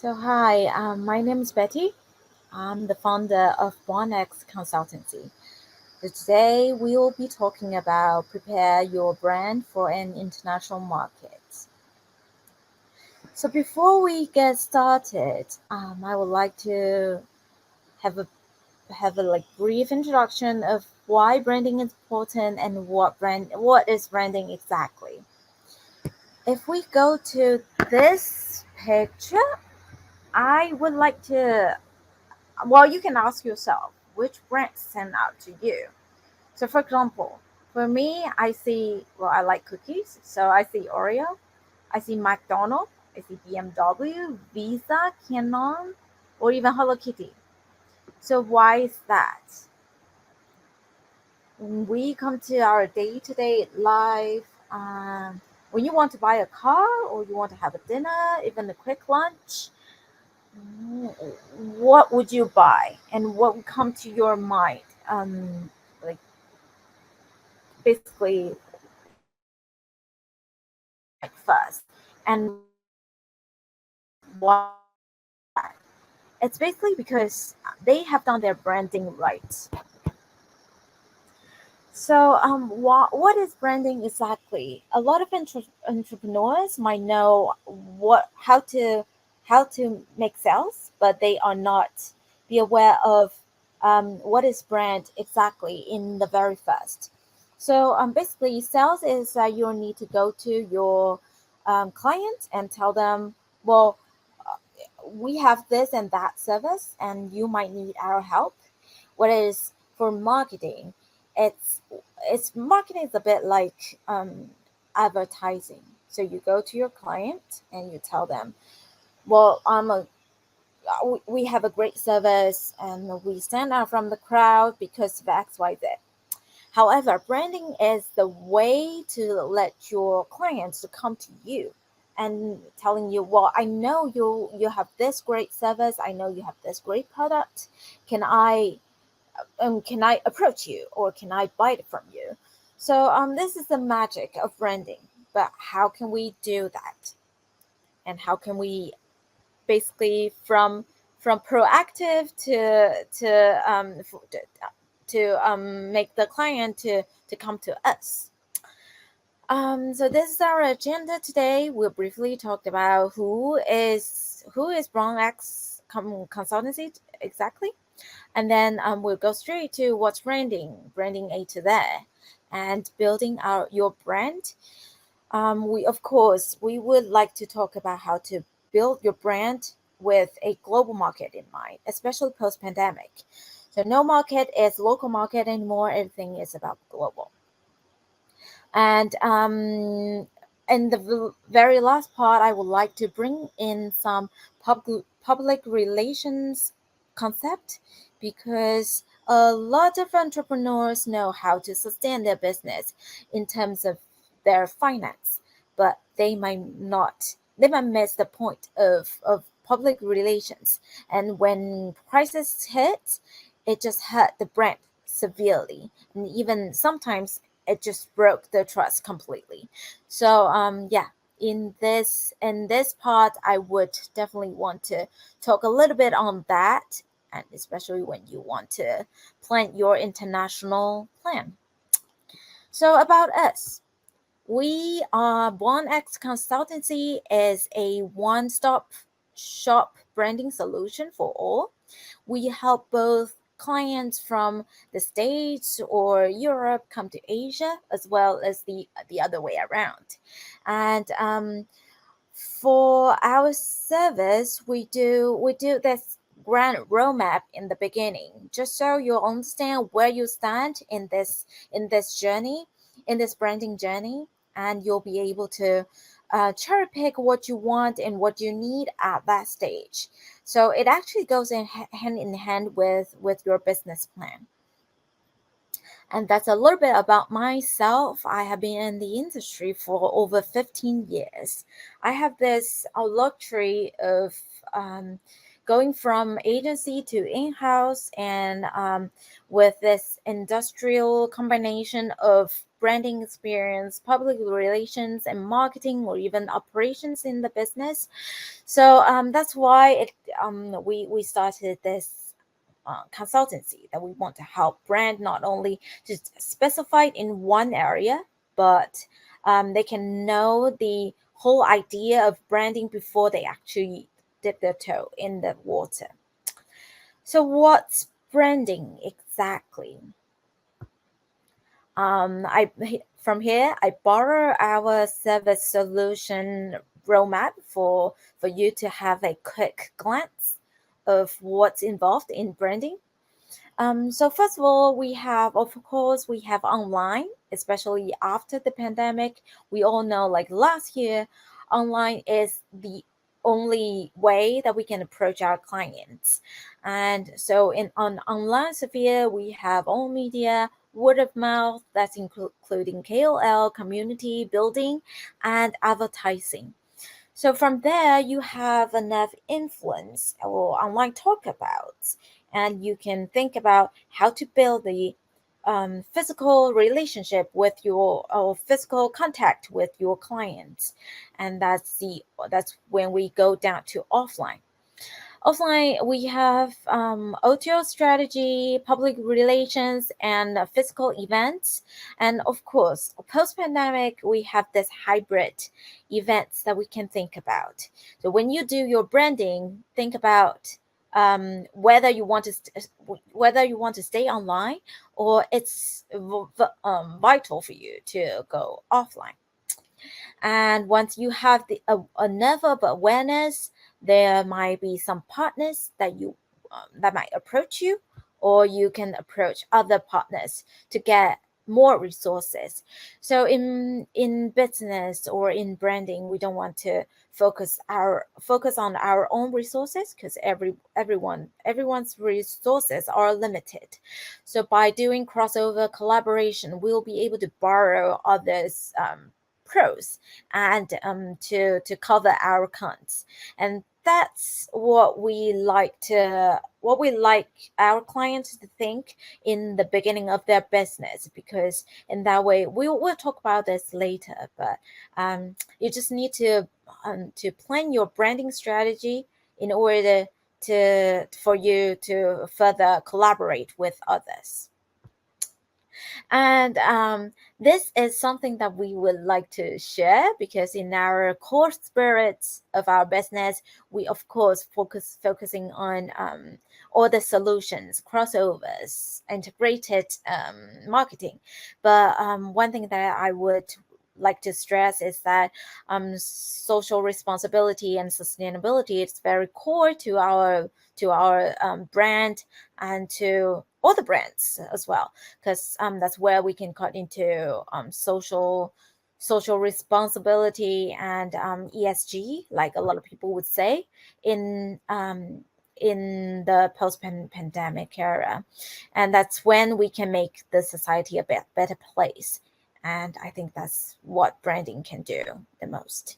Hi, my name is Betty. I'm the founder of BuonX Consultancy. Today, we will be talking about prepare your brand for an international market. So, before we get started, I would like to have a brief introduction of why branding is important and what is branding exactly. If we go to this picture, I would like to you can ask yourself which brand stand out to you. So, for example, for me, I like cookies. So, I see Oreo, I see McDonald's, I see BMW, Visa, Canon, or even Hello Kitty. So, why is that? When we come to our day to day life, when you want to buy a car or you want to have a dinner, even a quick lunch, what would you buy and what would come to your mind? Like basically like first, and why that? It's basically because they have done their branding right. So, what is branding exactly? A lot of entrepreneurs might know how to make sales, but they are not be aware of what is brand exactly in the very first. So, basically, sales is you need to go to your client and tell them, well, we have this and that service, and you might need our help. Whereas for marketing, it's it's marketing is a bit like advertising. So you go to your client and you tell them, well, we have a great service and we stand out from the crowd because of XYZ. However, branding is the way to let your clients to come to you and telling you, well, I know you have this great service, I know you have this great product. Can I approach you or can I buy it from you? So this is the magic of branding. But how can we do that? And how can we basically from proactive to make the client to come to us? So this is our agenda today. We'll briefly talk about who is BuonX Consultancy exactly, and then we'll go straight to what's branding A to there, and building our your brand. We would like to talk about how to build your brand with a global market in mind, especially post pandemic. So no market is local market anymore. Everything is about global. And in the very last part, I would like to bring in some public relations concept because a lot of entrepreneurs know how to sustain their business in terms of their finance, but they might miss the point of public relations. And when crisis hits, it just hurt the brand severely. And even sometimes it just broke the trust completely. So yeah, in this part, I would definitely want to talk a little bit on that, and especially when you want to plan your international plan. So about us. We are BuonX Consultancy is a one-stop shop branding solution for all. We help both clients from the States or Europe come to Asia, as well as the other way around. And for our service, we do this grand roadmap in the beginning, just so you understand where you stand in this journey, in this branding journey, and you'll be able to cherry pick what you want and what you need at that stage. So it actually goes hand in hand with your business plan. And that's a little bit about myself. I have been in the industry for over 15 years. I have this luxury of going from agency to in-house, and with this industrial combination of branding experience, public relations and marketing, or even operations in the business. So that's why we started this consultancy, that we want to help brand not only just specified in one area, but they can know the whole idea of branding before they actually dip their toe in the water. So what's branding exactly? I From here I borrow our service solution roadmap for you to have a quick glance of what's involved in branding. So first of all, we have online, especially after the pandemic. We all know, like last year, online is the only way that we can approach our clients. And so in on online sphere, we have all media, word of mouth, that's including KOL, community building, and advertising. So from there, you have enough influence or online talk about, and you can think about how to build the physical relationship with your or physical contact with your clients, and that's when we go down to offline. Offline, we have OTO strategy, public relations, and physical events. And of course, post pandemic, we have this hybrid events that we can think about. So when you do your branding, think about whether you want to stay online, or it's vital for you to go offline. And once you have the enough of awareness, there might be some partners that might approach you, or you can approach other partners to get more resources. So in business or in branding, we don't want to focus on our own resources, because everyone's resources are limited. So by doing crossover collaboration, we'll be able to borrow others pros and to cover our cons. And that's what we like our clients to think in the beginning of their business, because in that way we'll talk about this later, but you just need to plan your branding strategy in order for you to further collaborate with others. And this is something that we would like to share, because in our core spirits of our business, we of course focusing on all the solutions, crossovers, integrated marketing. But one thing that I would like to stress is that social responsibility and sustainability is very core to our brand, and to all the brands as well, because that's where we can cut into social responsibility and ESG, like a lot of people would say in the post pandemic era, and that's when we can make the society a better place. And I think that's what branding can do the most.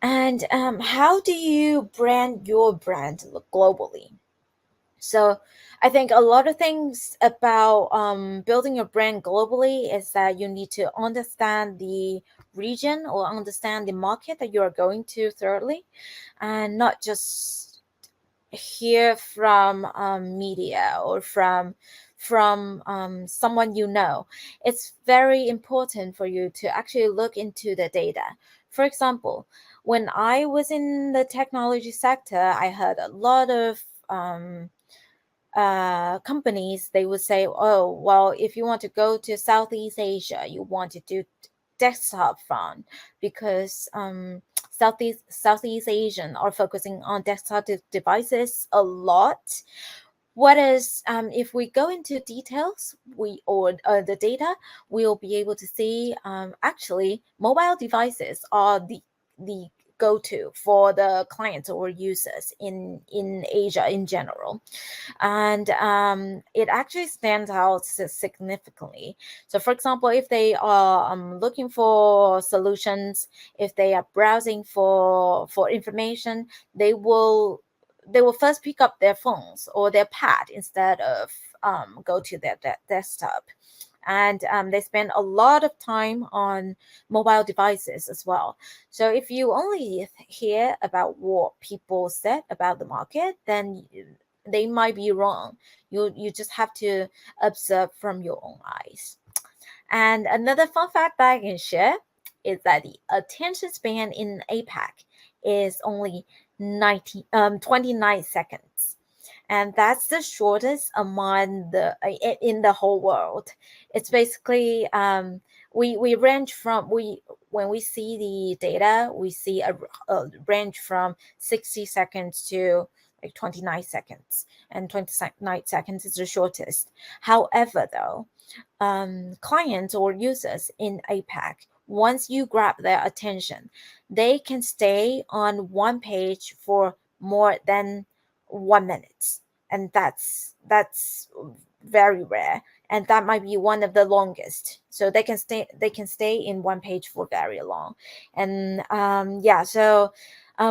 And how do you brand your brand globally? So I think a lot of things about building your brand globally is that you need to understand the region or understand the market that you are going to thoroughly, and not just hear from media or from someone you know. It's very important for you to actually look into the data. For example, when I was in the technology sector, I heard a lot of companies. They would say, oh, well, if you want to go to Southeast Asia, you want to do desktop phone, because Southeast Asian are focusing on desktop devices a lot. What is if we go into details, the data, we'll be able to see actually mobile devices are the go-to for the clients or users in Asia in general. And it actually stands out significantly. So for example, if they are looking for solutions, if they are browsing for information, they will first pick up their phones or their pad instead of go to their desktop. and they spend a lot of time on mobile devices as well. So if you only hear about what people said about the market, then they might be wrong. You just have to observe from your own eyes. And another fun fact that I can share is that the attention span in APAC is only 29 seconds. And that's the shortest among the in the whole world. It's basically we range from we when we see the data, we see a range from 60 seconds to like 29 seconds, and 29 seconds is the shortest. However, though, clients or users in APAC, once you grab their attention, they can stay on one page for more than 1 minute, and that's very rare, and that might be one of the longest. So they can stay in one page for very long, and yeah. So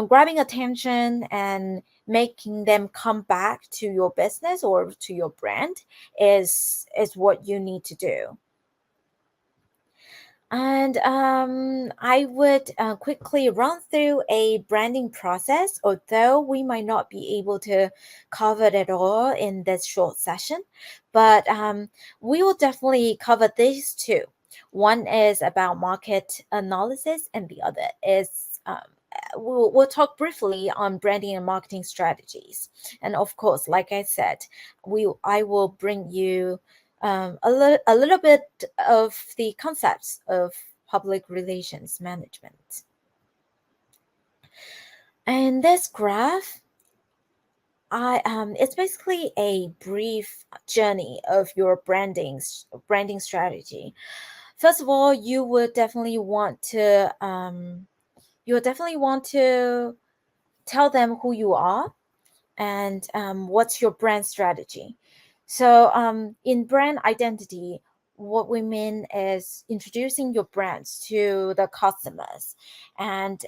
grabbing attention and making them come back to your business or to your brand is what you need to do. And I would quickly run through a branding process, although we might not be able to cover it all in this short session. But we will definitely cover these two. One is about market analysis, and the other is we'll talk briefly on branding and marketing strategies. And of course, like I said, I will bring you a little bit of the concepts of public relations management. And this graph, it's basically a brief journey of your branding strategy. First of all, you would definitely want to tell them who you are and what's your brand strategy. So, in brand identity, what we mean is introducing your brands to the customers and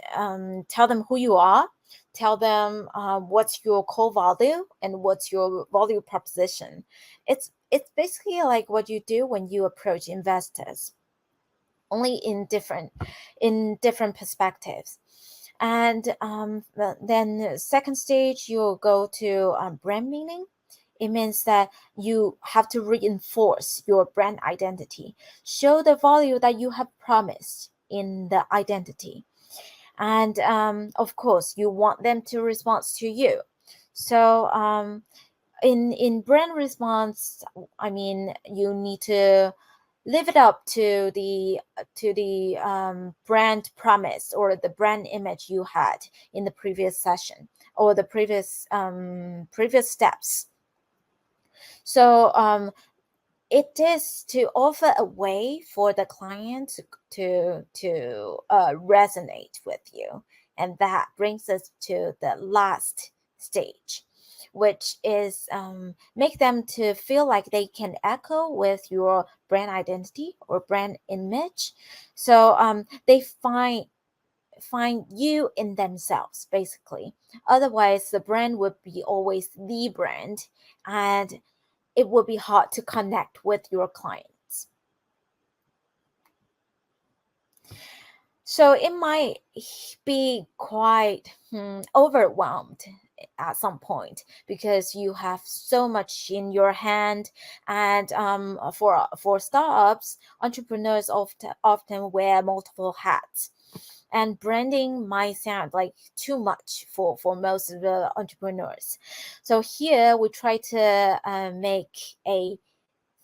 tell them who you are, tell them what's your core value and what's your value proposition. It's basically like what you do when you approach investors, only in different perspectives. And then second stage, you'll go to brand meaning. It means that you have to reinforce your brand identity, show the value that you have promised in the identity. And of course, you want them to respond to you. So in brand response, I mean, you need to live it up to the brand promise or the brand image you had in the previous session or the previous steps. So it is to offer a way for the client to resonate with you, and that brings us to the last stage, which is make them to feel like they can echo with your brand identity or brand image. So they find you in themselves, basically. Otherwise, the brand would be always the brand, and it would be hard to connect with your clients. So it might be quite overwhelmed at some point because you have so much in your hand, and for startups, entrepreneurs often wear multiple hats, and branding might sound like too much for most of the entrepreneurs. So here we try to make a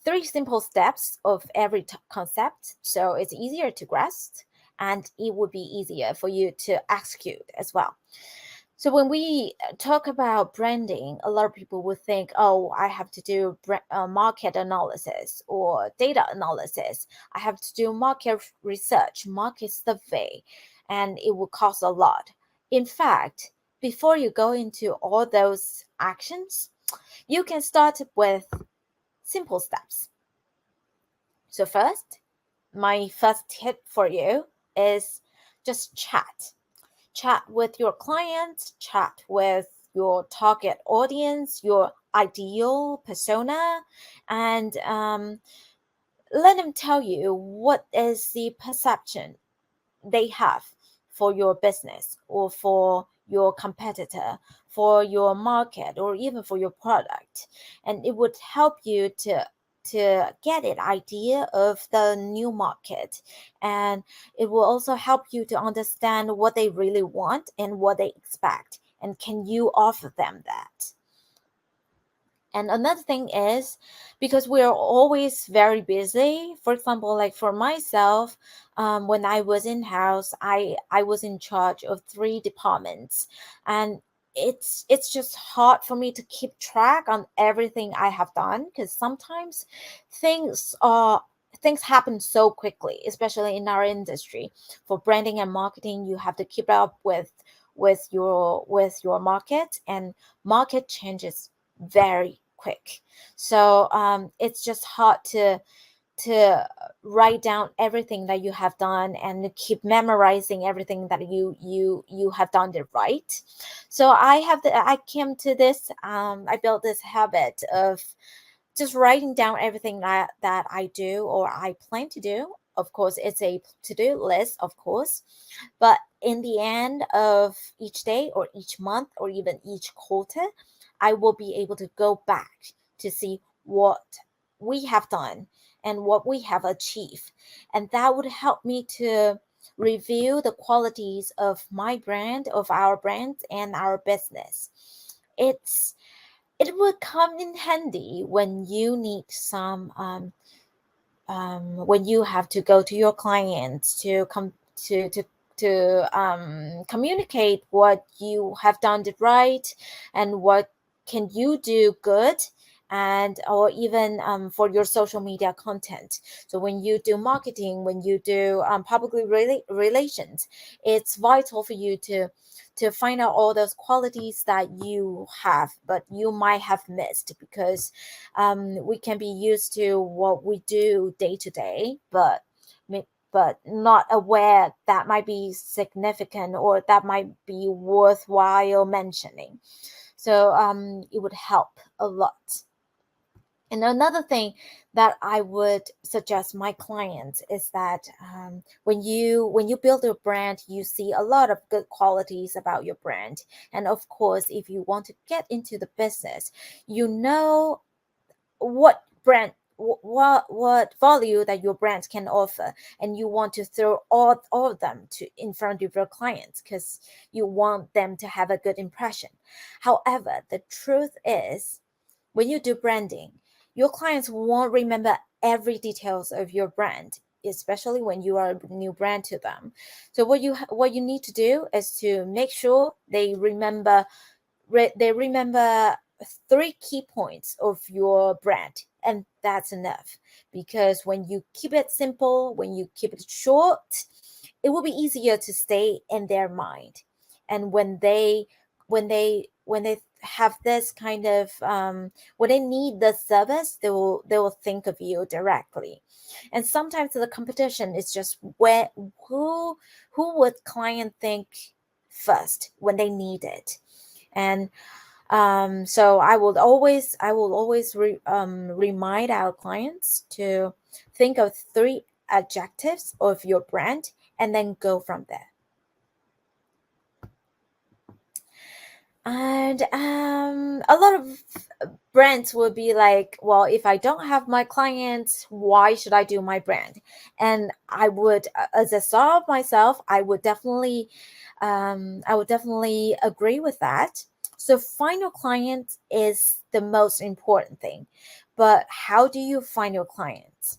3 simple steps of every concept, so it's easier to grasp and it would be easier for you to execute as well. So when we talk about branding, a lot of people would think, oh, I have to do market analysis or data analysis. I have to do market research, market survey, and it will cost a lot. In fact, before you go into all those actions, you can start with simple steps. So first, my first tip for you is just chat with your clients, chat with your target audience, your ideal persona, and let them tell you what is the perception they have for your business or for your competitor, for your market, or even for your product. And it would help you to get an idea of the new market, and it will also help you to understand what they really want and what they expect, and can you offer them that. And another thing is, because we're always very busy. For example, like for myself, when I was in house, I was in charge of 3 departments, and it's just hard for me to keep track on everything I have done, because sometimes things are things happen so quickly, especially in our industry. For branding and marketing, you have to keep up with your market, and market changes very quick. So it's just hard to write down everything that you have done and keep memorizing everything that you have done it right. So I came to this, I built this habit of just writing down everything that I do or I plan to do. Of course, it's a to-do list, of course, but in the end of each day or each month or even each quarter, I will be able to go back to see what we have done and what we have achieved. And that would help me to review the qualities of my brand, of our brand, and our business. It would come in handy when you need some when you have to go to your clients to come to communicate what you have done it right and what can you do good, and or even for your social media content. So when you do marketing, when you do public relations, it's vital for you to find out all those qualities that you have but you might have missed, because we can be used to what we do day to day, but not aware that might be significant or that might be worthwhile mentioning. So it would help a lot. And another thing that I would suggest my clients is that when you build your brand, you see a lot of good qualities about your brand. And of course, if you want to get into the business, you know what brand what value that your brand can offer, and you want to throw all of them to in front of your clients because you want them to have a good impression. However, the truth is, when you do branding, your clients won't remember every details of your brand, especially when you are a new brand to them. So what you need to do is to make sure they remember 3 key points of your brand, and that's enough. Because when you keep it simple, when you keep it short, it will be easier to stay in their mind. And when they have this kind of when they need the service, they will think of you directly. And sometimes the competition is just where who would client think first when they need it. And so I will always remind our clients to think of 3 adjectives of your brand and then go from there. And a lot of brands will be like, well, if I don't have my clients, why should I do my brand? And I would, as a star myself, I would definitely agree with that. So find your client is the most important thing, but how do you find your clients?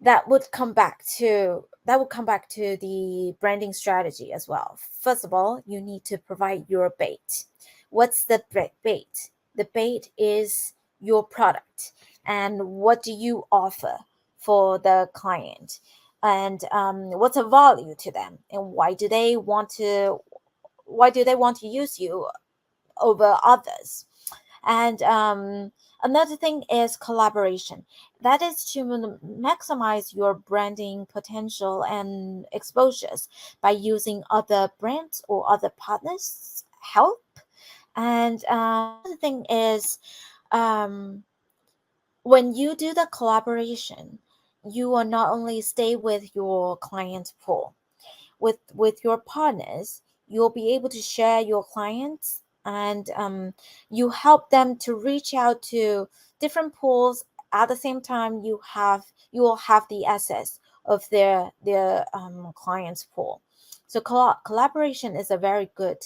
That would come back to the branding strategy as well. First of all, you need to provide your bait. What's the bait? The bait is your product, and what do you offer for the client, and what's a value to them, and why do they want to use you over others? And another thing is collaboration. That is to maximize your branding potential and exposures by using other brands or other partners' help. And another thing is um, When you do the collaboration, you will not only stay with your client pool, with your partners, you'll be able to share your clients, and you help them to reach out to different pools. At the same time, you will have the access of their clients pool. So collaboration is a very good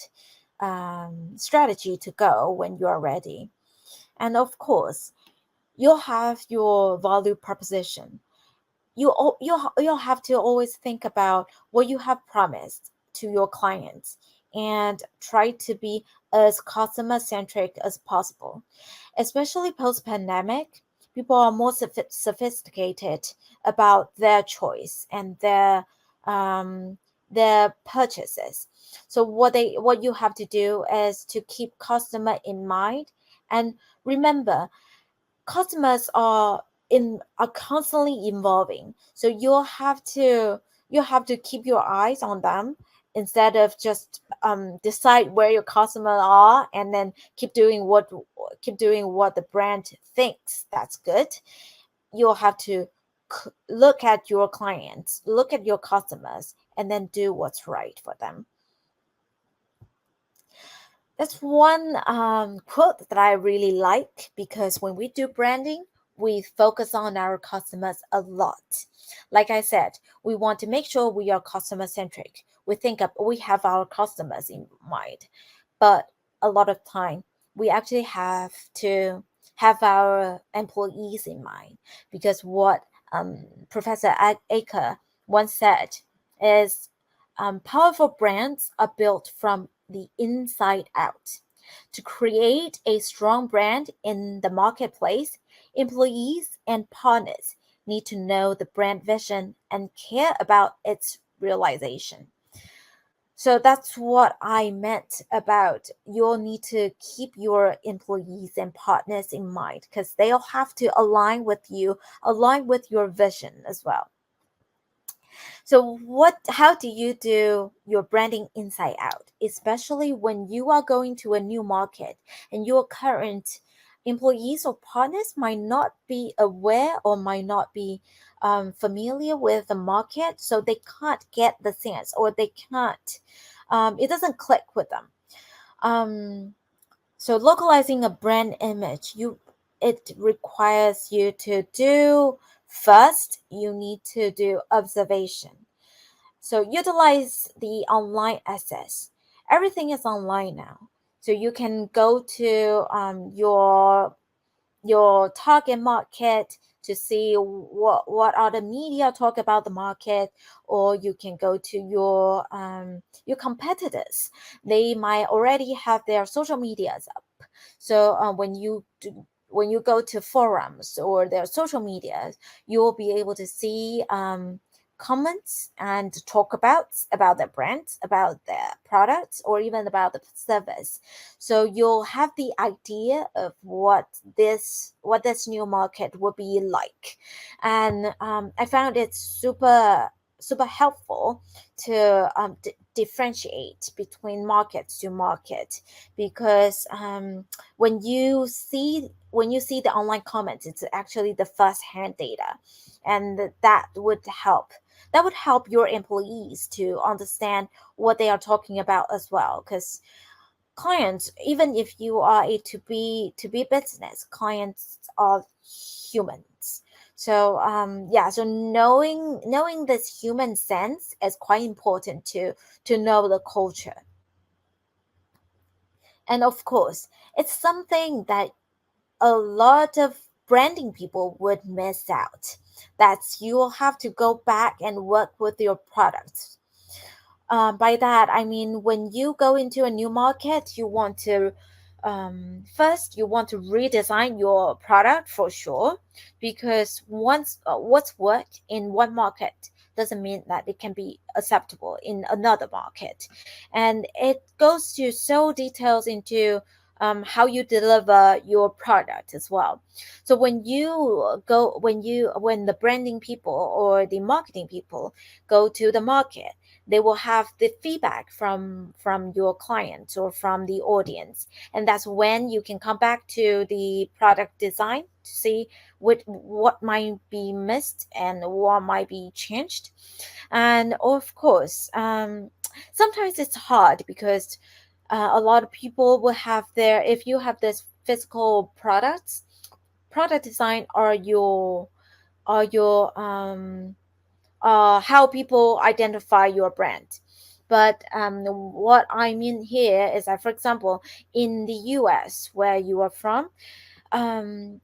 strategy to go when you are ready. And of course, you'll have your value proposition. You'll have to always think about what you have promised to your clients, and try to be as customer centric as possible. Especially post pandemic, people are more sophisticated about their choice and their purchases. So what you have to do is to keep customer in mind, and remember, customers are constantly evolving, so you have to keep your eyes on them, instead of just decide where your customers are and then keep doing what the brand thinks that's good. You'll have to look at your clients, look at your customers, and then do what's right for them. That's one quote that I really like, because when we do branding, we focus on our customers a lot. Like I said, we want to make sure we are customer centric. We have our customers in mind, but a lot of time we actually have to have our employees in mind, because what Professor Aker once said is, powerful brands are built from the inside out. To create a strong brand in the marketplace, employees and partners need to know the brand vision and care about its realization. So that's what I meant about, you'll need to keep your employees and partners in mind, because they'll have to align with you, align with your vision as well. So how do you do your branding inside out, especially when you are going to a new market and your current employees or partners might not be aware or might not be familiar with the market, so they can't get the sense, or they can't, it doesn't click with them. Um, so localizing a brand image, it requires you to do, first you need to do observation. So utilize the online access. Everything is online now. So you can go to your target market to see what are the media talk about the market, or you can go to your competitors. They might already have their social medias up. So when you go to forums or their social media, you will be able to see comments and talk about their brands, about their products, or even about the service. So you'll have the idea of what this new market will be like. And I found it super helpful to differentiate between market to market, because when you see the online comments, it's actually the first hand data, and that would help your employees to understand what they are talking about as well. Because clients, even if you are a to be business, clients are humans. So yeah, so knowing this human sense is quite important to know the culture. And of course, it's something that a lot of branding people would miss out. That's, you will have to go back and work with your products. By that, I mean, when you go into a new market, you want to first you want to redesign your product for sure, because once what's worked in one market doesn't mean that it can be acceptable in another market. And it goes to so details into how you deliver your product as well. So when the branding people or the marketing people go to the market, they will have the feedback from your clients or from the audience, and that's when you can come back to the product design to see what might be missed and what might be changed. And of course, sometimes it's hard because a lot of people will have their, if you have this physical products, product design are your how people identify your brand. But what I mean here is that, for example, in the US, where you are from, um,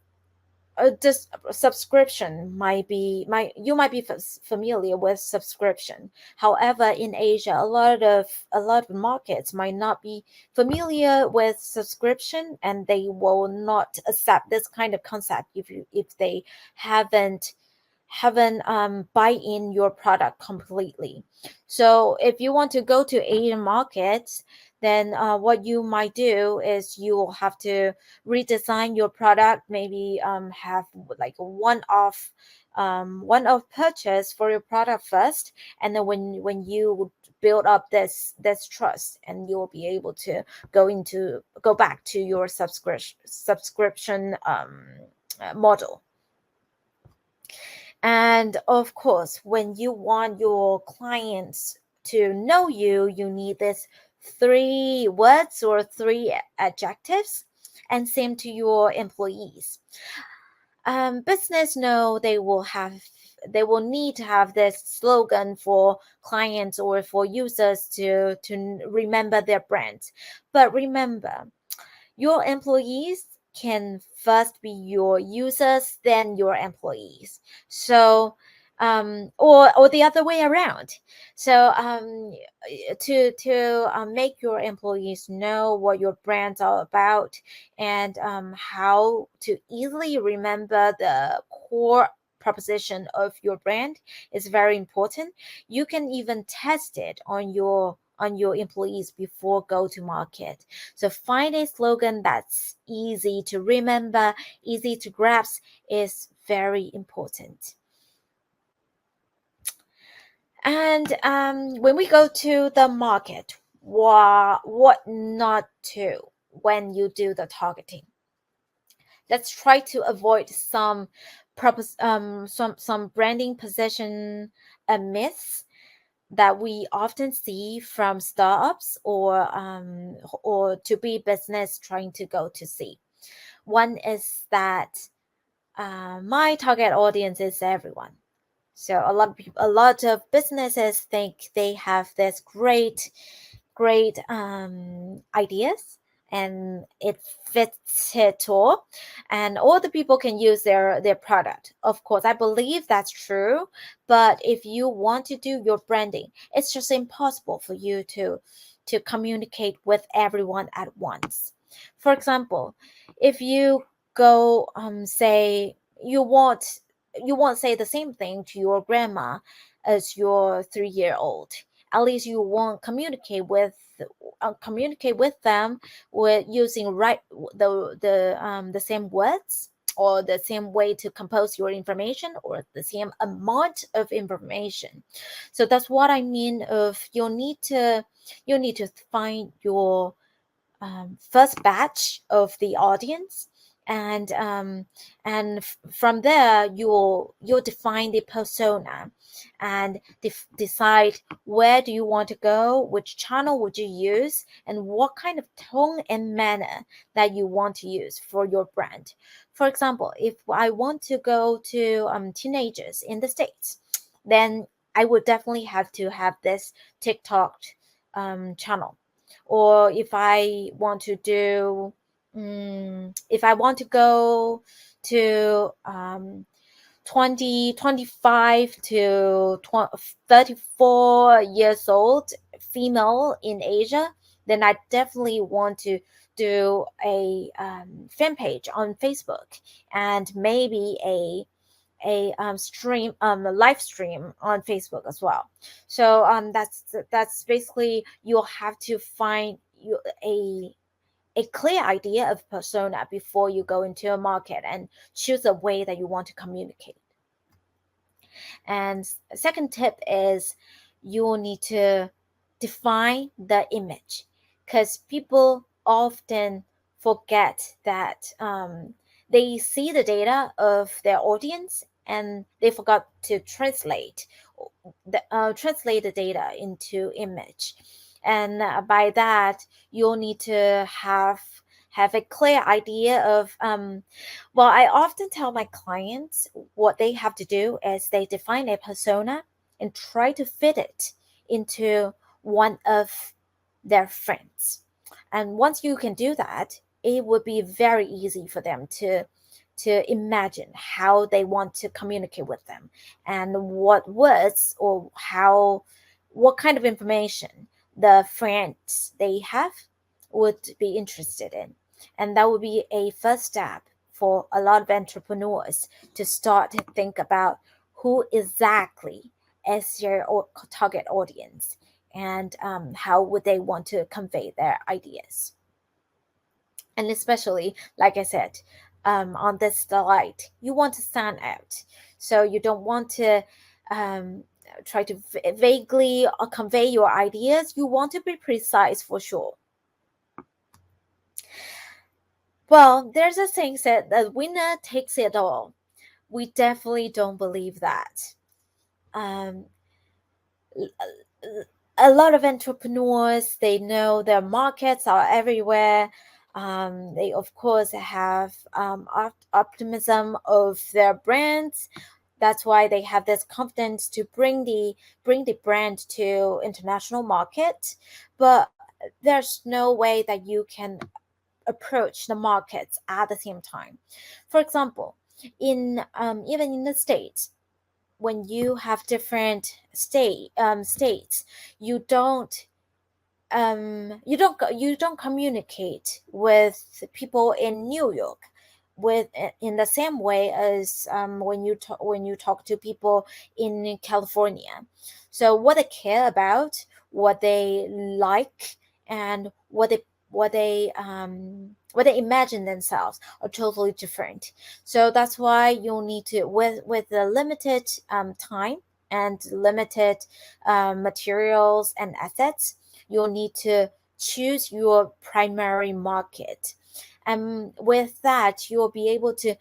this subscription might you might be familiar with subscription. However, in Asia, a lot of markets might not be familiar with subscription, and they will not accept this kind of concept if they haven't buy in your product completely. So if you want to go to Asian markets, then what you might do is you will have to redesign your product, maybe have like a one-off purchase for your product first, and then when you build up this trust, and you'll be able to go back to your subscription model. And of course, when you want your clients to know you, you need this three words or three adjectives. And same to your employees. Business know they will need to have this slogan for clients or for users to remember their brand. But remember, your employees can first be your users, then your employees. So, or the other way around. So, to make your employees know what your brand's all about, and how to easily remember the core proposition of your brand is very important. You can even test it on your employees before go to market. So find a slogan that's easy to remember, easy to grasp is very important. And when we go to the market, what not to when you do the targeting? Let's try to avoid some branding position myths that we often see from startups or to be business trying to go to see. One is that my target audience is everyone. So a lot of businesses think they have this great ideas, and it fits it all, and all the people can use their product. Of course, I believe that's true, but if you want to do your branding, it's just impossible for you to communicate with everyone at once. For example, if you go say you won't say the same thing to your grandma as your 3 year old. At least you won't communicate with them with using the same words, or the same way to compose your information, or the same amount of information. So that's what I mean of you need to find your first batch of the audience, and from there you'll define the persona, and decide where do you want to go, which channel would you use, and what kind of tone and manner that you want to use for your brand. For example, if I want to go to teenagers in the States, then I would definitely have to have this TikTok channel. Or if I want to go to 25 to 34 years old female in Asia, then I definitely want to do a fan page on Facebook, and maybe a live stream on Facebook as well. So that's basically, you'll have to find a clear idea of persona before you go into a market and choose a way that you want to communicate. And second tip is you will need to define the image, because people often forget that they see the data of their audience and they forgot to translate the data into image. And by that, you'll need to have a clear idea of well, I often tell my clients what they have to do is they define a persona and try to fit it into one of their friends. And once you can do that, it would be very easy for them to imagine how they want to communicate with them, and what words or how what kind of information the friends they have would be interested in. And that would be a first step for a lot of entrepreneurs to start to think about who exactly is your target audience, and how would they want to convey their ideas. And especially, like I said, on this slide, you want to stand out. So you don't want to um, try to vaguely convey your ideas. You want to be precise for sure. Well, there's a saying that the winner takes it all. We definitely don't believe that. Um, a lot of entrepreneurs, they know their markets are everywhere. They of course have optimism of their brands. That's why they have this confidence to bring the brand to international market. But there's no way that you can approach the markets at the same time. For example, in even in the States, when you have different states, you don't you don't communicate with people in New York with in the same way as when you talk to people in California. So what they care about, what they like, and what they imagine themselves are totally different. So that's why you'll need to, with the limited time and limited materials and assets, you'll need to choose your primary market. And with that, you'll be able to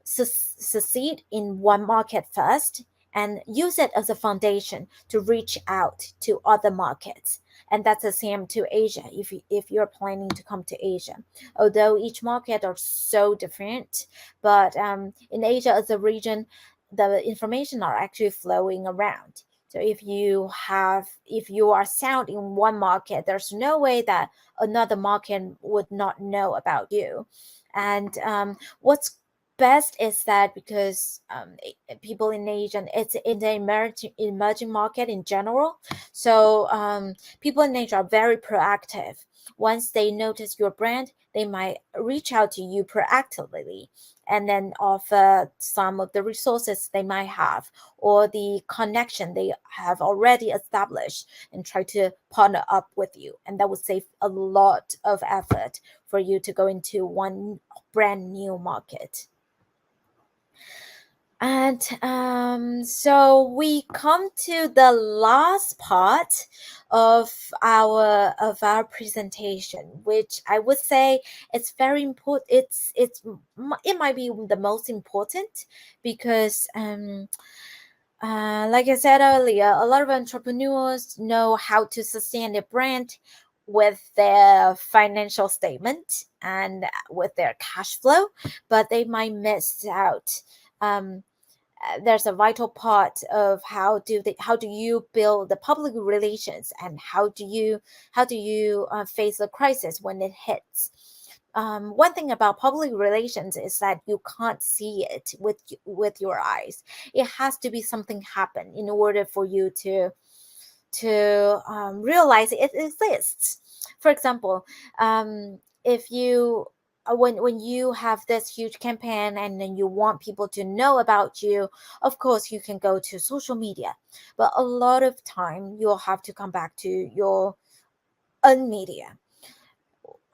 succeed in one market first and use it as a foundation to reach out to other markets. And that's the same to Asia, if you're planning to come to Asia. Although each market are so different, but in Asia as a region, the information are actually flowing around. So if you are sound in one market, there's no way that another market would not know about you. And what's best is that because people in Asia, it's in the emerging market in general. So people in Asia are very proactive. Once they notice your brand, they might reach out to you proactively and then offer some of the resources they might have or the connection they have already established and try to partner up with you. And that would save a lot of effort for you to go into one brand new market. And so we come to the last part of our presentation, which I would say it's very important. It might be the most important because like I said earlier, a lot of entrepreneurs know how to sustain their brand with their financial statement and with their cash flow, but they might miss out. Um, there's a vital part of how do you build the public relations, and how do you face a crisis when it hits. One thing about public relations is that you can't see it with your eyes. It has to be something happen in order for you to realize it exists. For example, if you when you have this huge campaign and then you want people to know about you, of course you can go to social media, but a lot of time you'll have to come back to your own media.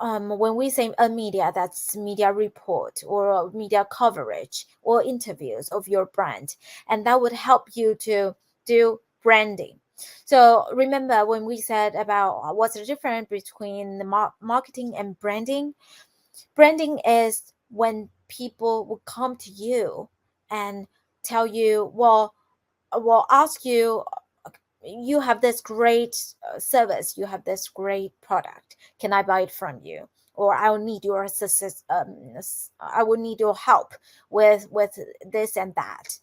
When we say a media, that's media report or media coverage or interviews of your brand, and that would help you to do branding. So remember when we said about what's the difference between the marketing and branding? Branding is when people will come to you and tell you, well, ask you, you have this great service, you have this great product. Can I buy it from you? Or I will need your assistance. I will need your help with this and that.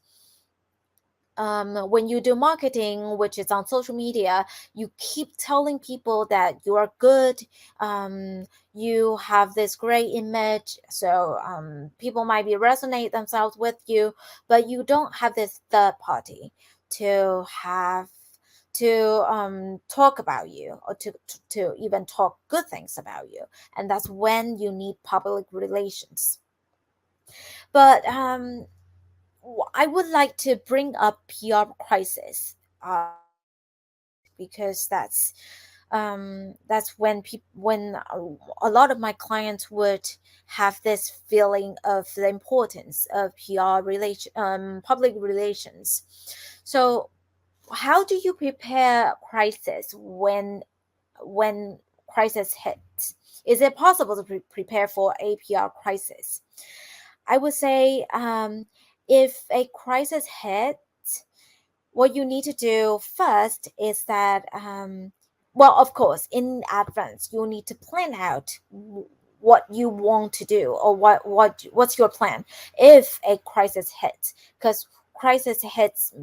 When you do marketing, which is on social media, you keep telling people that you are good, you have this great image, so people might be resonate themselves with you, but you don't have this third party to have to talk about you, or to even talk good things about you, and that's when you need public relations. But I would like to bring up PR crisis, because that's when a lot of my clients would have this feeling of the importance of public relations. So how do you prepare crisis when crisis hits? Is it possible to prepare for a PR crisis? I would say, if a crisis hits, what you need to do first is that, well, of course, in advance, you need to plan out what you want to do, or what's your plan if a crisis hits, because crisis hits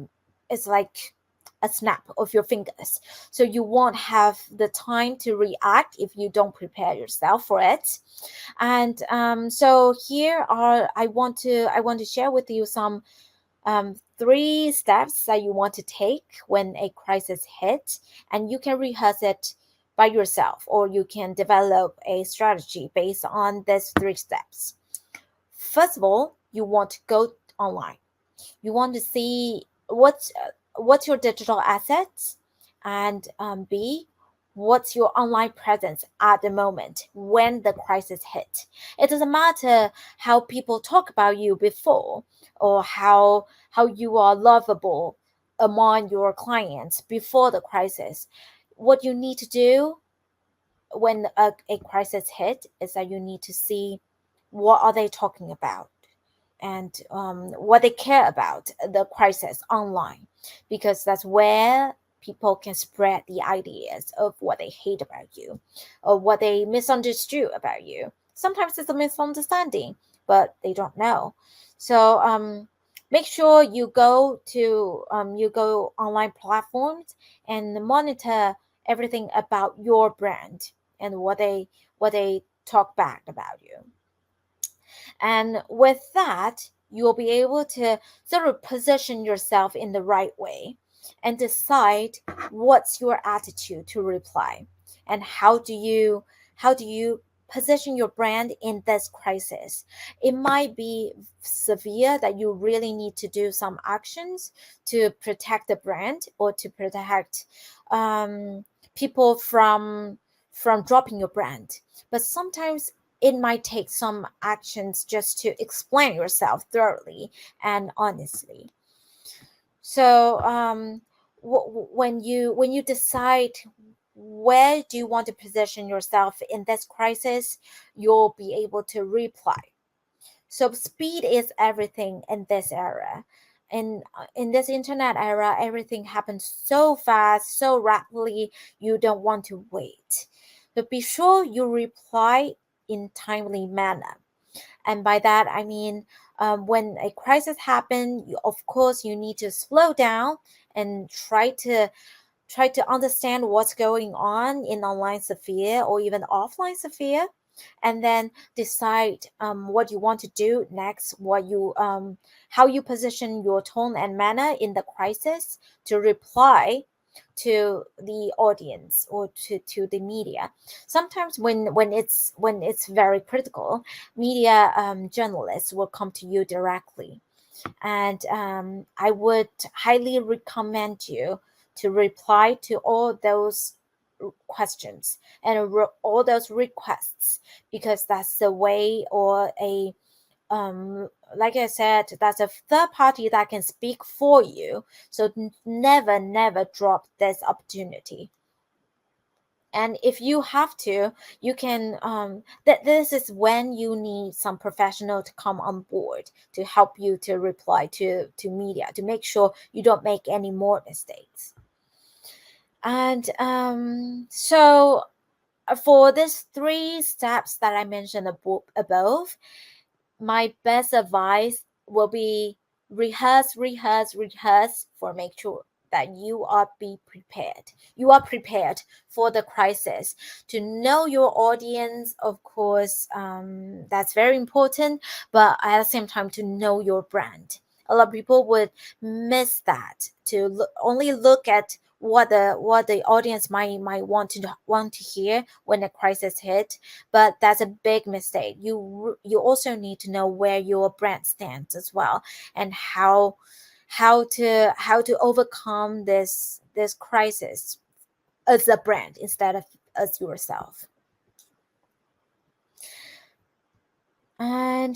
is like a snap of your fingers, so you won't have the time to react if you don't prepare yourself for it. And so here are I want to share with you some three steps that you want to take when a crisis hits, and you can rehearse it by yourself, or you can develop a strategy based on these three steps. First of all, you want to go online. You want to see what's your digital assets, and B, what's your online presence at the moment when the crisis hit. It doesn't matter how people talk about you before, or how you are lovable among your clients before the crisis. What you need to do when a crisis hit is that you need to see what are they talking about, and what they care about the crisis online, because that's where people can spread the ideas of what they hate about you, or what they misunderstood about you. Sometimes it's a misunderstanding, but they don't know. So make sure you go online platforms and monitor everything about your brand, and what they talk back about you. And with that, you'll be able to sort of position yourself in the right way, and decide what's your attitude to reply, and how do you position your brand in this crisis. It might be severe that you really need to do some actions to protect the brand, or to protect people from dropping your brand. But sometimes it might take some actions just to explain yourself thoroughly and honestly. So when you decide where do you want to position yourself in this crisis, you'll be able to reply. So speed is everything in this era. In this internet era, everything happens so fast, so rapidly, you don't want to wait. But be sure you reply in timely manner. And by that, I mean, when a crisis happens, of course, you need to slow down and try to understand what's going on in online sphere, or even offline sphere, and then decide what you want to do next, how you position your tone and manner in the crisis to reply to the audience, or to the media. Sometimes when it's very critical, media journalists will come to you directly, and I would highly recommend you to reply to all those questions and all those requests, because that's the way, or like I said, that's a third party that can speak for you. So never drop this opportunity. And if you have to, you can this is when you need some professional to come on board to help you to reply to media, to make sure you don't make any more mistakes. And so for these three steps that I mentioned above, my best advice will be rehearse for make sure that you are prepared. You are prepared for the crisis. To know your audience, of course, that's very important. But at the same time, to know your brand. A lot of people would miss that, to only look at what the audience might want to hear when a crisis hit, but that's a big mistake. You also need to know where your brand stands as well, and how to overcome this crisis as a brand instead of as yourself. And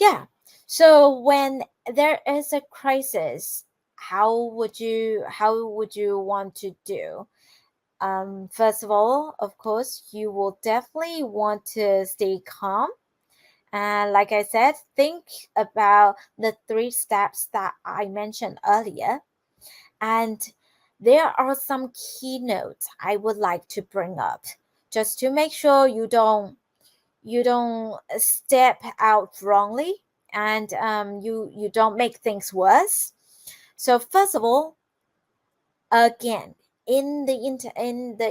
yeah, so when there is a crisis, how would you want to do? First of all, of course, you will definitely want to stay calm. And like I said, think about the three steps that I mentioned earlier. And there are some keynotes I would like to bring up, just to make sure you don't step out wrongly, and you don't make things worse. So first of all, again, in the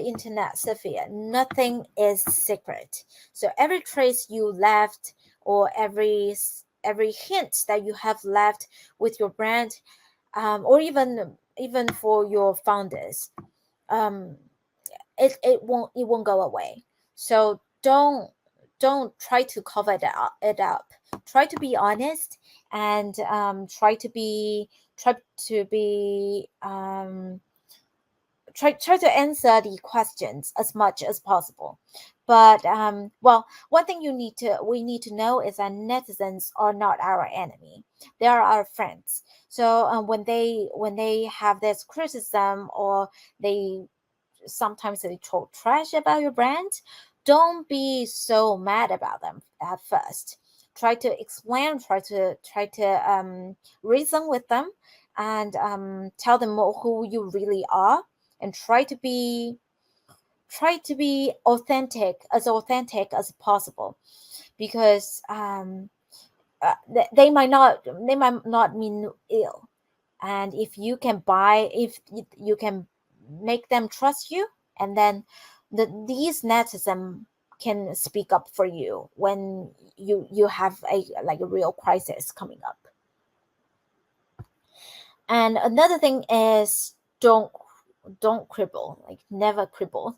internet sphere, nothing is secret. So every trace you left, or every hint that you have left with your brand, or even for your founders, um, it won't go away. So don't try to cover it up. Try to be honest, and try to answer the questions as much as possible. But well, one thing we need to know is that netizens are not our enemy. They are our friends. So when they have this criticism, or they sometimes they talk trash about your brand, don't be so mad about them at first. Try to explain, try to reason with them, and tell them who you really are, and try to be authentic as possible, because they might not mean ill. And if you can make them trust you, and then these netizen can speak up for you when you have a real crisis coming up. And another thing is, don't cribble, like never cribble.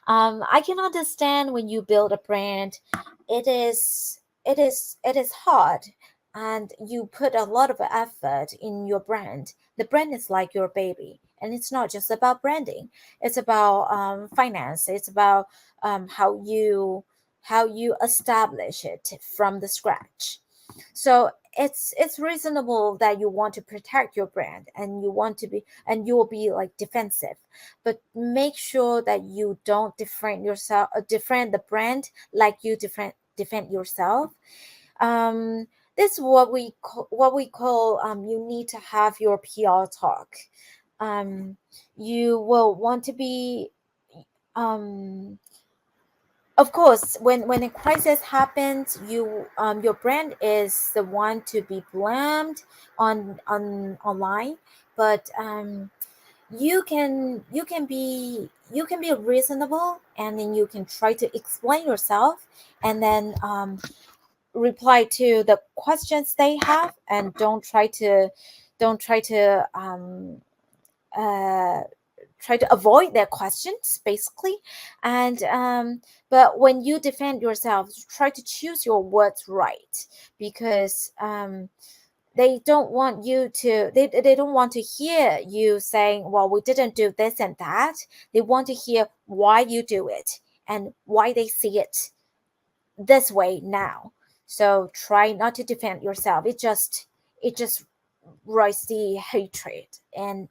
I can understand when you build a brand, it is hard, and you put a lot of effort in your brand. The brand is like your baby, and it's not just about branding. It's about finance. It's about how you establish it from the scratch. So it's reasonable that you want to protect your brand, and you will be like defensive, but make sure that you don't defend the brand like you defend yourself. This is what we call you need to have your PR talk. You will want to be um of course, when a crisis happens, your brand is the one to be blamed on online. But you can be reasonable, and then you can try to explain yourself, and then reply to the questions they have, and don't uh try to avoid their questions, basically. And but when you defend yourself, try to choose your words right, because they don't want to hear you saying, well, we didn't do this and that. They want to hear why you do it, and why they see it this way now. So try not to defend yourself. It just rise the hatred and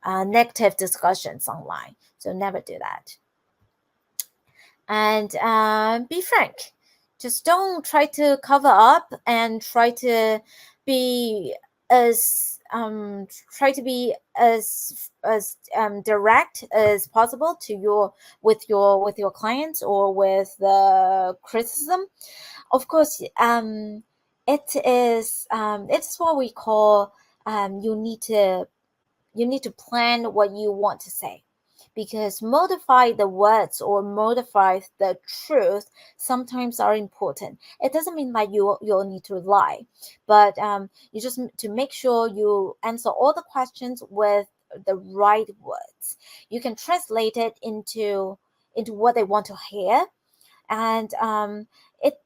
negative discussions online. So never do that. And be frank. Just don't try to cover up and be try to be as direct as possible to your clients or with the criticism. Of course, it's what we call you need to plan what you want to say, because modify the words or modify the truth sometimes are important. It doesn't mean that you'll need to lie, but you just to make sure you answer all the questions with the right words. You can translate it into what they want to hear, and it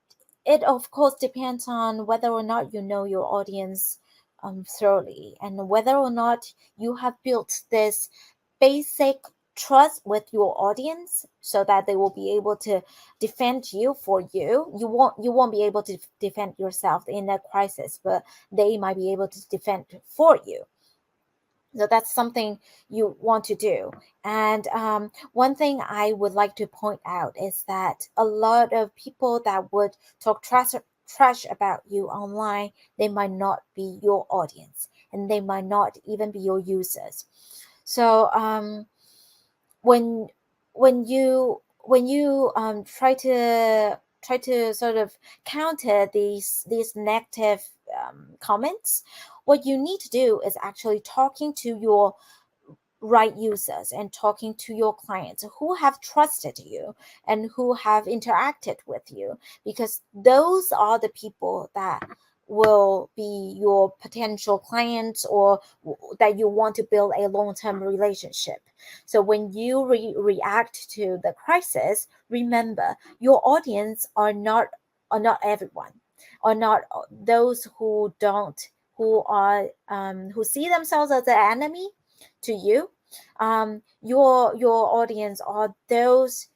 it of course depends on whether or not you know your audience thoroughly, and whether or not you have built this basic trust with your audience, so that they will be able to defend you for you. You won't be able to defend yourself in a crisis, but they might be able to defend for you. So that's something you want to do. And one thing I would like to point out is that a lot of people that would talk trash about you online, they might not be your audience, and they might not even be your users. So when you try to sort of counter these negative comments, what you need to do is actually talking to your right users and talking to your clients who have trusted you and who have interacted with you, because those are the people that will be your potential clients, or that you want to build a long-term relationship. So when you react to the crisis, remember your audience are not everyone, are not those who don't who see themselves as an enemy to you. Your audience are those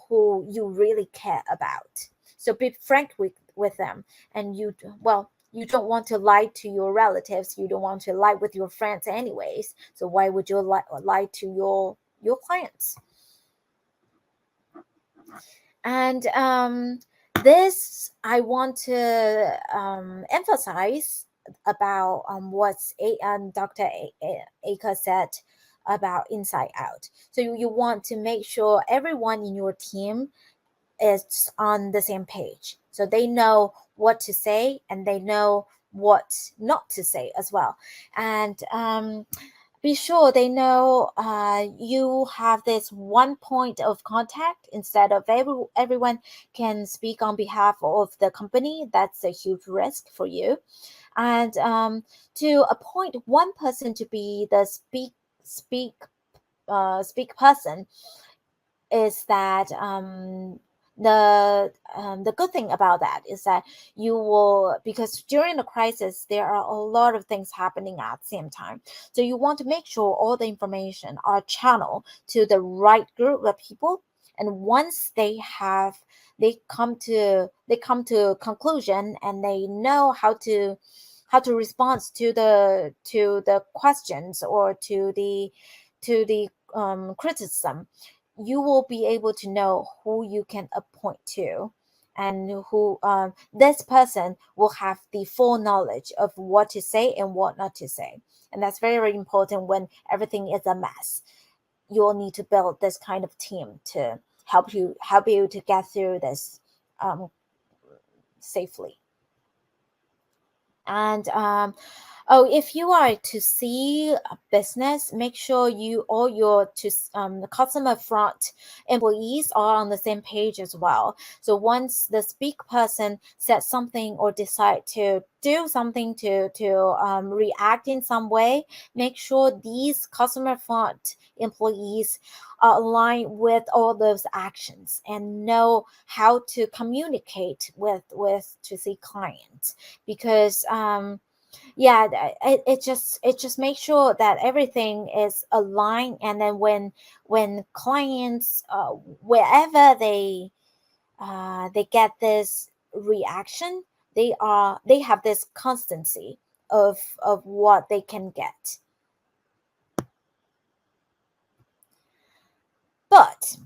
who you really care about. So be frank with them. And you don't want to lie to your relatives, you don't want to lie with your friends anyways, so why would you lie to your clients? And this I want to emphasize about Dr. Aka said about inside out. So you want to make sure everyone in your team is on the same page, so they know what to say and they know what not to say as well. And be sure they know you have this one point of contact instead of everyone can speak on behalf of the company. That's a huge risk for you. And to appoint one person to be the speak person is that the good thing about that is that you will, because during the crisis there are a lot of things happening at the same time, so you want to make sure all the information are channeled to the right group of people. And once they come to conclusion and they know how to respond to the questions or to the criticism, you will be able to know who you can appoint to, and who this person will have the full knowledge of what to say and what not to say. And that's very, very important when everything is a mess. You'll need to build this kind of team to help you to get through this safely. And oh, if you are to see a business, make sure all your the customer front employees are on the same page as well. So once the speak person says something or decide to do something to react in some way, make sure these customer front employees are aligned with all those actions and know how to communicate to the client. Because yeah, it just makes sure that everything is aligned. And then when clients wherever they get this reaction, they have this constancy of what they can get. But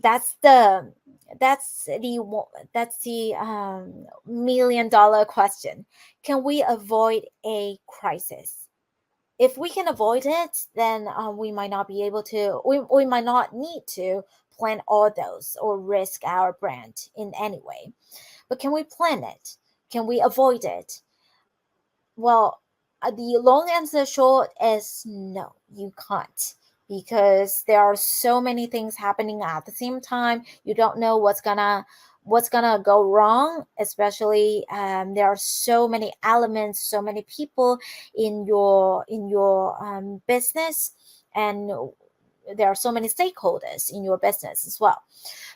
that's the that's the $1 million question. Can we avoid a crisis? If we can avoid it, then we might not be able to. We might not need to plan all those or risk our brand in any way. But can we plan it? Can we avoid it? Well, the long answer short is no, you can't, because there are so many things happening at the same time. You don't know what's gonna go wrong. Especially, there are so many elements, so many people in your business, and there are so many stakeholders in your business as well.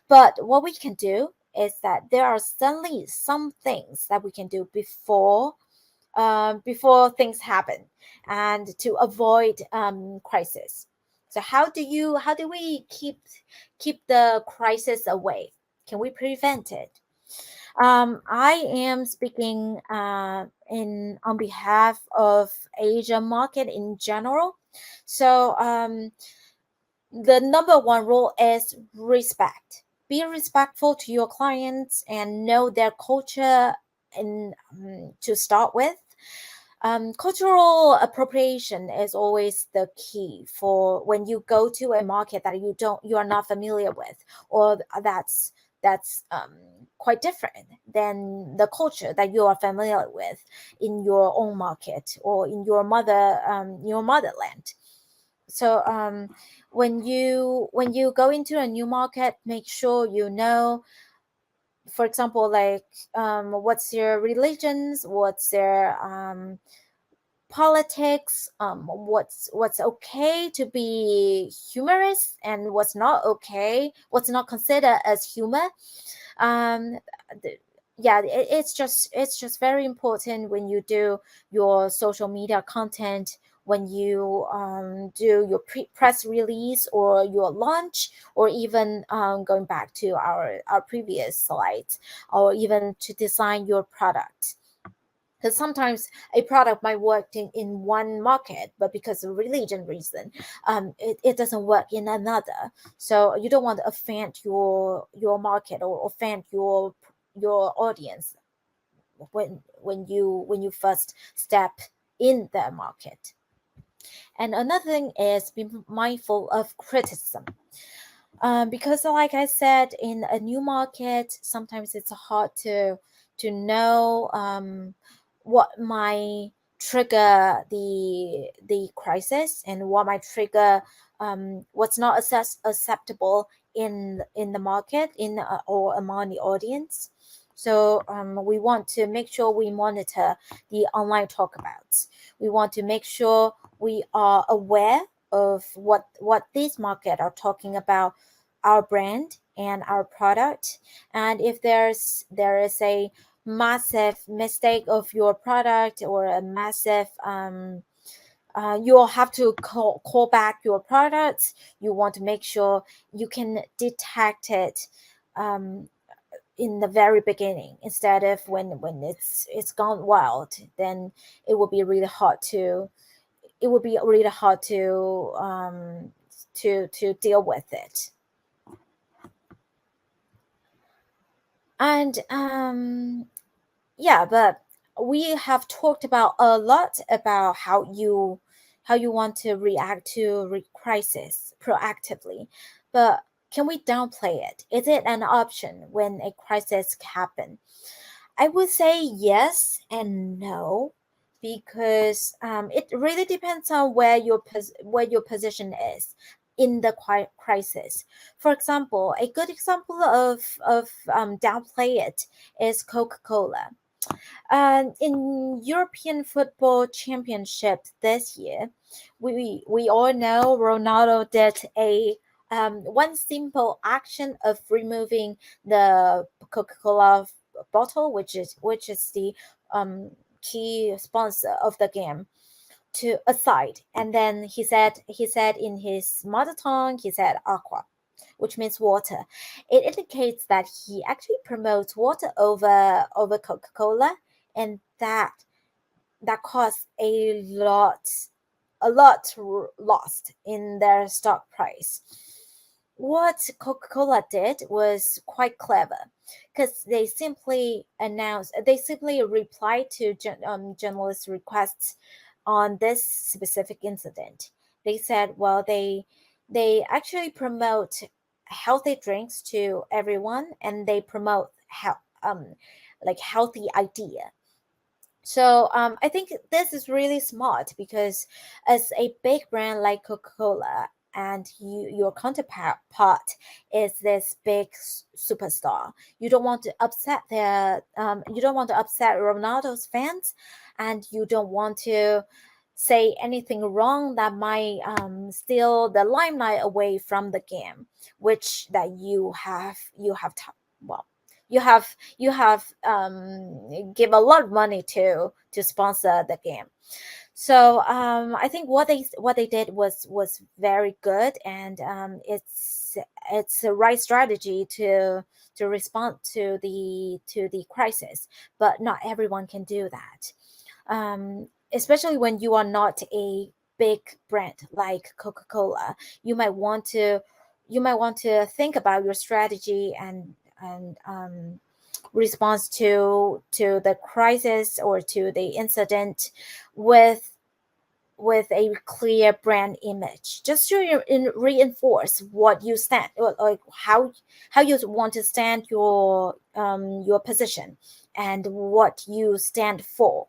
But what we can do is that there are certainly some things that we can do before things happen, and to avoid crisis. So how do we keep the crisis away? Can we prevent it? I am speaking in on behalf of Asia market in general. So the number one rule is respect. Be respectful to your clients and know their culture, and to start with. Cultural appropriation is always the key for when you go to a market that you are not familiar with, or that's quite different than the culture that you are familiar with in your own market or in your motherland. So when you go into a new market, make sure you know, for example, like what's your religions, what's their politics, what's okay to be humorous and what's not okay, what's not considered as humor. um yeah, it's just very important when you do your social media content, when you do your press release or your launch, or even going back to our previous slides, or even to design your product. Because sometimes a product might work in one market, but because of religion reason, it doesn't work in another. So you don't want to offend your market or offend your audience when you first step in the market. And another thing is be mindful of criticism. Because like I said, in a new market, sometimes it's hard to know what might trigger the crisis, and what might trigger what's not acceptable in the market, or among the audience. So we want to make sure we monitor the online talkabouts. We want to make sure we are aware of what these market are talking about our brand and our product. And if there is a massive mistake of your product, or a massive you'll have to call back your products. You want to make sure you can detect it um, in the very beginning, instead of when it's gone wild. Then it will be really hard to it would be really hard to deal with it. And yeah, but we have talked about a lot about how you want to react to crisis proactively. But can we downplay it? Is it an option when a crisis happen? I would say yes and no, because it really depends on where your position is in the crisis. For example, a good example of downplay it is Coca-Cola. In European Football Championship this year, we all know Ronaldo did a one simple action of removing the Coca-Cola bottle, which is the key sponsor of the game, to aside. And then he said in his mother tongue, he said aqua. which means water. It indicates that he actually promotes water over Coca-Cola, and that caused a lot lost in their stock price. What Coca-Cola did was quite clever because they simply replied to journalist requests on this specific incident. They said, well, they actually promote healthy drinks to everyone, and they promote like healthy idea. So I think this is really smart because as a big brand like Coca-Cola, and your counterpart is this big superstar, you don't want to upset Ronaldo's fans, and you don't want to say anything wrong that might steal the limelight away from the game, which that well, you have give a lot of money to sponsor the game. So I think what they did was very good, and it's the right strategy to respond to the crisis. But not everyone can do that, especially when you are not a big brand like Coca-Cola. You might want to think about your strategy and response to the crisis or to the incident with a clear brand image, just to reinforce what you stand, or like how you want to stand your position and what you stand for.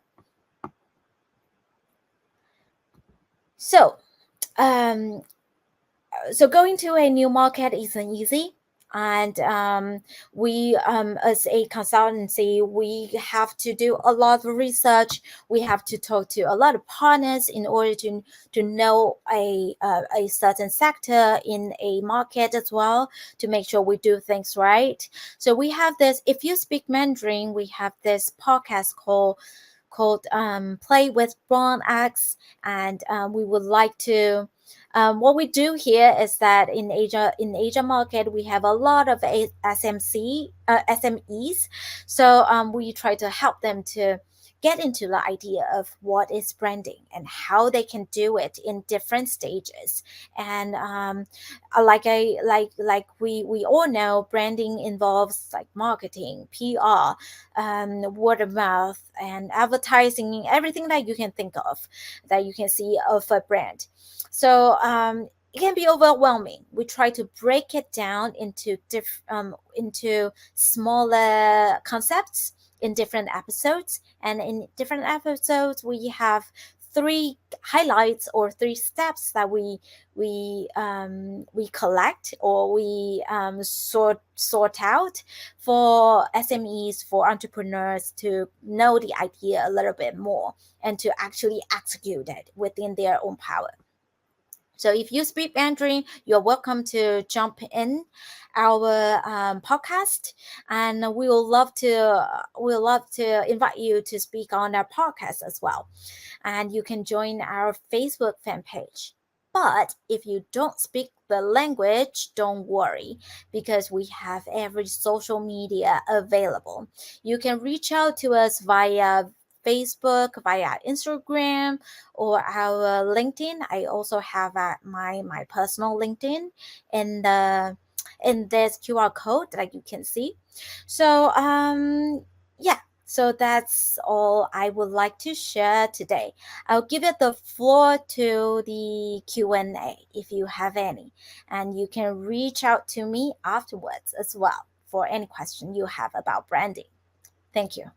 So um so going to a new market isn't easy, and we as a consultancy, we have to do a lot of research. We have to talk to a lot of partners in order to know a certain sector in a market as well, to make sure we do things right. So we have this, if you speak Mandarin, we have this podcast called Play with BuonX, and we would like to. What we do here is that in Asia market, we have a lot of SMEs. So we try to help them to get into the idea of what is branding and how they can do it in different stages. And we all know, branding involves like marketing, PR, word of mouth, and advertising, everything that you can think of, that you can see of a brand. So it can be overwhelming. We try to break it down into smaller concepts in different episodes, and in different episodes we have three highlights or three steps that we collect, or we sort out for SMEs, for entrepreneurs, to know the idea a little bit more and to actually execute it within their own power. So if you speak Mandarin, you're welcome to jump in our podcast, and we will love to invite you to speak on our podcast as well. And you can join our Facebook fan page. But if you don't speak the language, don't worry, because we have every social media available. You can reach out to us via Facebook, via Instagram, or our LinkedIn. I also have my personal LinkedIn in this QR code that you can see. So yeah. So that's all I would like to share today. I'll give it the floor to the Q&A if you have any, and you can reach out to me afterwards as well for any question you have about branding. Thank you.